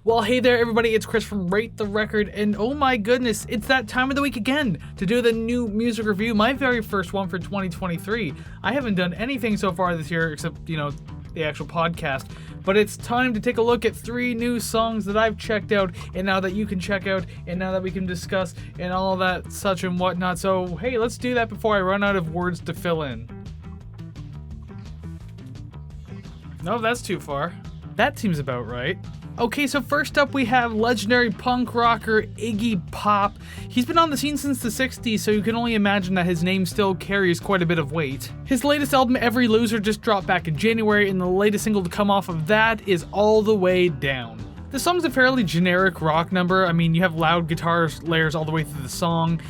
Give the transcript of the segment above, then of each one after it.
Well, hey there everybody, it's Chris from Rate the Record, and oh my goodness, it's that time of the week again to do the new music review, my very first one for 2023. I haven't done anything so far this year except, the actual podcast, but it's time to take a look at 3 new songs that I've checked out, and now that you can check out, and now that we can discuss, and all that such and whatnot. So, hey, let's do that before I run out of words to fill in. No, that's too far. That seems about right. Okay, so first up we have legendary punk rocker Iggy Pop. He's been on the scene since the 60s, so you can only imagine that his name still carries quite a bit of weight. His latest album, Every Loser, just dropped back in January, and the latest single to come off of that is All the Way Down. The song's a fairly generic rock number. I mean, you have loud guitar layers all the way through the song.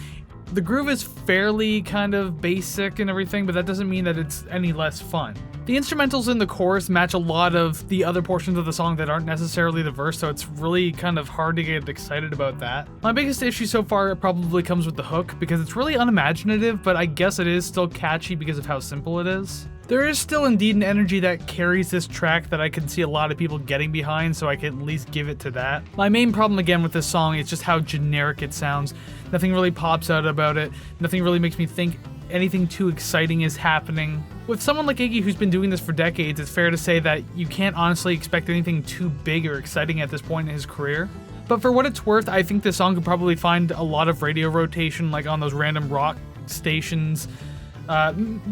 The groove is fairly kind of basic and everything, but that doesn't mean that it's any less fun. The instrumentals in the chorus match a lot of the other portions of the song that aren't necessarily the verse, so it's really kind of hard to get excited about that. My biggest issue so far probably comes with the hook, because it's really unimaginative, but I guess it is still catchy because of how simple it is. There is still indeed an energy that carries this track that I can see a lot of people getting behind, so I can at least give it to that. My main problem again with this song is just how generic it sounds. Nothing really pops out about it. Nothing really makes me think anything too exciting is happening. With someone like Iggy who's been doing this for decades, it's fair to say that you can't honestly expect anything too big or exciting at this point in his career. But for what it's worth, I think this song could probably find a lot of radio rotation, like on those random rock stations.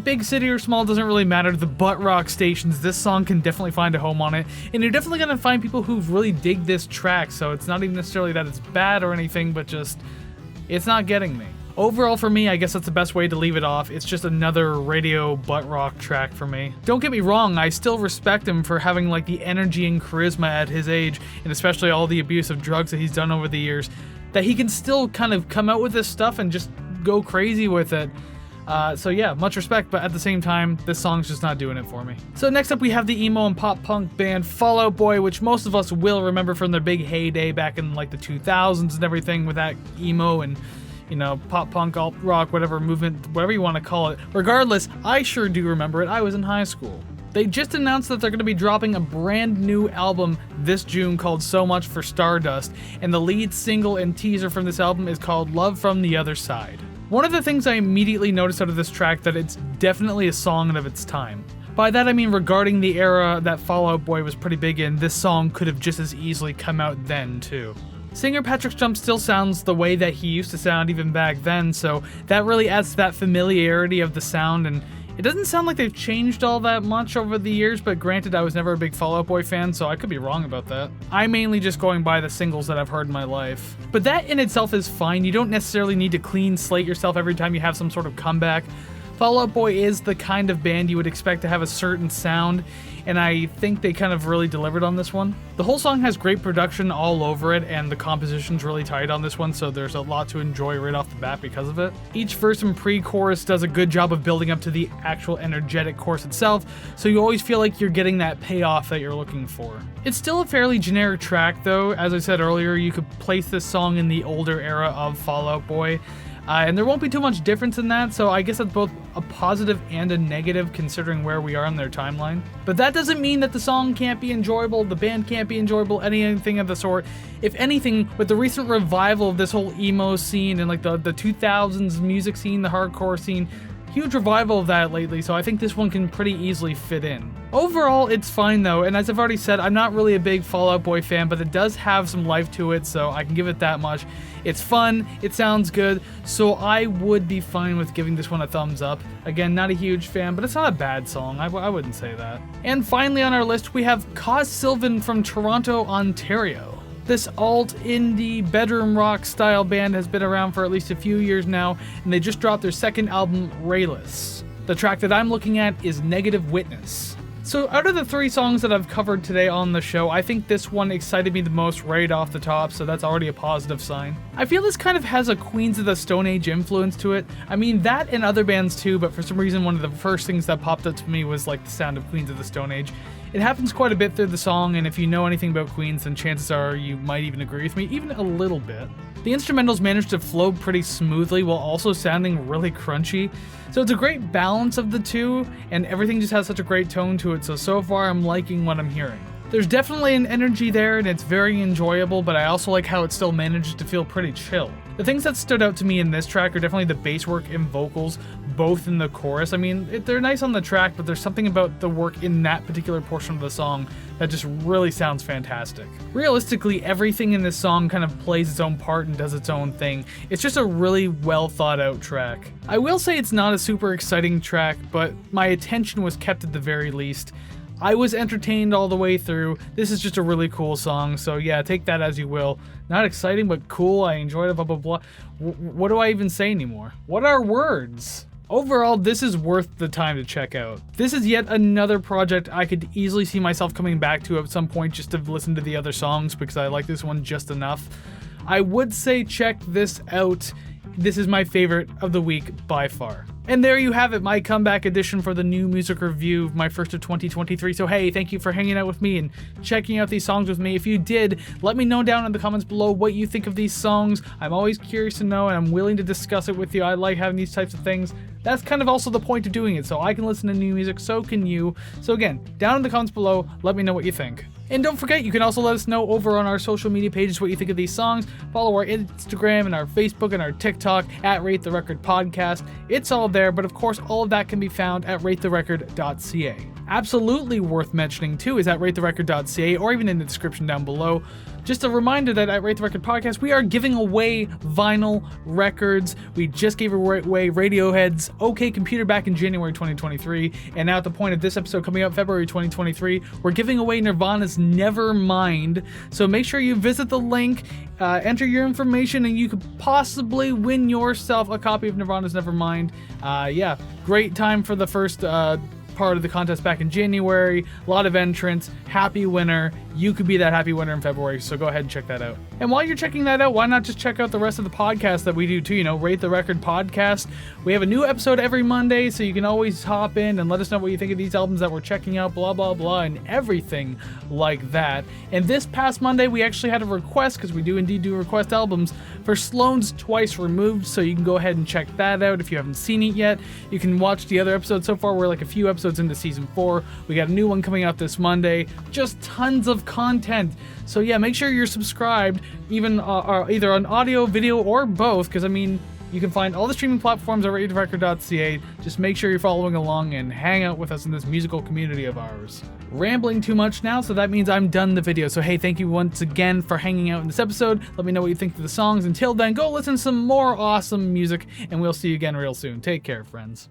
Big city or small doesn't really matter. The butt rock stations, this song can definitely find a home on it, and you're definitely going to find people who really dig this track, so it's not even necessarily that it's bad or anything, but just, it's not getting me. Overall for me, I guess that's the best way to leave it off. It's just another radio butt rock track for me. Don't get me wrong, I still respect him for having like the energy and charisma at his age, and especially all the abuse of drugs that he's done over the years, that he can still kind of come out with this stuff and just go crazy with it. So yeah, much respect, but at the same time, this song's just not doing it for me. So next up we have the emo and pop punk band Fall Out Boy, which most of us will remember from their big heyday back in like the 2000s and everything, with that emo and pop punk, alt rock, whatever movement, whatever you want to call it. Regardless, I sure do remember it. I was in high school. They just announced that they're going to be dropping a brand new album this June called So Much for Stardust, and the lead single and teaser from this album is called Love from the Other Side. One of the things I immediately noticed out of this track that it's definitely a song of its time. By that I mean regarding the era that Fall Out Boy was pretty big in, this song could have just as easily come out then too. Singer Patrick Stump still sounds the way that he used to sound even back then, so that really adds to that familiarity of the sound, and it doesn't sound like they've changed all that much over the years, but granted, I was never a big Fall Out Boy fan, so I could be wrong about that. I'm mainly just going by the singles that I've heard in my life. But that in itself is fine. You don't necessarily need to clean slate yourself every time you have some sort of comeback. Fall Out Boy is the kind of band you would expect to have a certain sound, and I think they kind of really delivered on this one. The whole song has great production all over it, and the composition's really tight on this one, so there's a lot to enjoy right off the bat because of it. Each verse and pre-chorus does a good job of building up to the actual energetic chorus itself, so you always feel like you're getting that payoff that you're looking for. It's still a fairly generic track though. As I said earlier, you could place this song in the older era of Fall Out Boy. And there won't be too much difference in that, so I guess that's both a positive and a negative considering where we are in their timeline. But that doesn't mean that the song can't be enjoyable, the band can't be enjoyable, anything of the sort. If anything, with the recent revival of this whole emo scene and like the 2000s music scene, the hardcore scene, huge revival of that lately, so I think this one can pretty easily fit in. Overall, it's fine though, and as I've already said, I'm not really a big Fall Out Boy fan, but it does have some life to it, so I can give it that much. It's fun, it sounds good, so I would be fine with giving this one a thumbs up. Again, not a huge fan, but it's not a bad song, I wouldn't say that. And finally on our list, we have Cos Sylvan from Toronto, Ontario. This alt-indie bedroom rock style band has been around for at least a few years now, and they just dropped their second album, Rayless. The track that I'm looking at is Negative Witness. So out of the 3 songs that I've covered today on the show, I think this one excited me the most right off the top, so that's already a positive sign. I feel this kind of has a Queens of the Stone Age influence to it. I mean, that and other bands too, but for some reason one of the first things that popped up to me was like the sound of Queens of the Stone Age. It happens quite a bit through the song, and if you know anything about Queens, then chances are you might even agree with me, even a little bit. The instrumentals managed to flow pretty smoothly while also sounding really crunchy, so it's a great balance of the two, and everything just has such a great tone to it, so far I'm liking what I'm hearing. There's definitely an energy there and it's very enjoyable, but I also like how it still manages to feel pretty chill. The things that stood out to me in this track are definitely the bass work and vocals, both in the chorus. I mean, they're nice on the track, but there's something about the work in that particular portion of the song that just really sounds fantastic. Realistically, everything in this song kind of plays its own part and does its own thing. It's just a really well thought out track. I will say it's not a super exciting track, but my attention was kept at the very least. I was entertained all the way through. This is just a really cool song, so yeah, take that as you will. Not exciting, but cool. I enjoyed it, blah, blah, blah. What do I even say anymore? What are words? Overall, this is worth the time to check out. This is yet another project I could easily see myself coming back to at some point just to listen to the other songs because I like this one just enough. I would say check this out. This is my favorite of the week by far. And there you have it, my comeback edition for the new music review, my first of 2023. So hey, thank you for hanging out with me and checking out these songs with me. If you did, let me know down in the comments below what you think of these songs. I'm always curious to know and I'm willing to discuss it with you. I like having these types of things. That's kind of also the point of doing it, so I can listen to new music, so can you. So again, down in the comments below, let me know what you think. And don't forget, you can also let us know over on our social media pages what you think of these songs. Follow our Instagram and our Facebook and our TikTok at Rate the Record Podcast. It's all there, but of course, all of that can be found at ratetherecord.ca. Absolutely worth mentioning too is at ratetherecord.ca or even in the description down below. Just a reminder that at Rate the Record Podcast, we are giving away vinyl records. We just gave away Radiohead's OK Computer back in January 2023. And now at the point of this episode coming up February 2023, we're giving away Nirvana's Nevermind. So make sure you visit the link, enter your information, and you could possibly win yourself a copy of Nirvana's Nevermind. Yeah, great time for the first part of the contest back in January. A lot of entrants. Happy winner. You could be that happy winner in February, so go ahead and check that out. And while you're checking that out, why not just check out the rest of the podcasts that we do too, Rate the Record Podcast. We have a new episode every Monday, so you can always hop in and let us know what you think of these albums that we're checking out, blah, blah, blah, and everything like that. And this past Monday, we actually had a request, because we do indeed do request albums, for Sloan's Twice Removed, so you can go ahead and check that out if you haven't seen it yet. You can watch the other episodes. So far, we're like a few episodes into season 4. We got a new one coming out this Monday. Just tons of content. So yeah, make sure you're subscribed, even either on audio, video, or both, because I mean, you can find all the streaming platforms at ratetherecord.ca. Just make sure you're following along and hang out with us in this musical community of ours. Rambling too much now, so that means I'm done the video. So hey, thank you once again for hanging out in this episode. Let me know what you think of the songs. Until then, go listen to some more awesome music, and we'll see you again real soon. Take care, friends.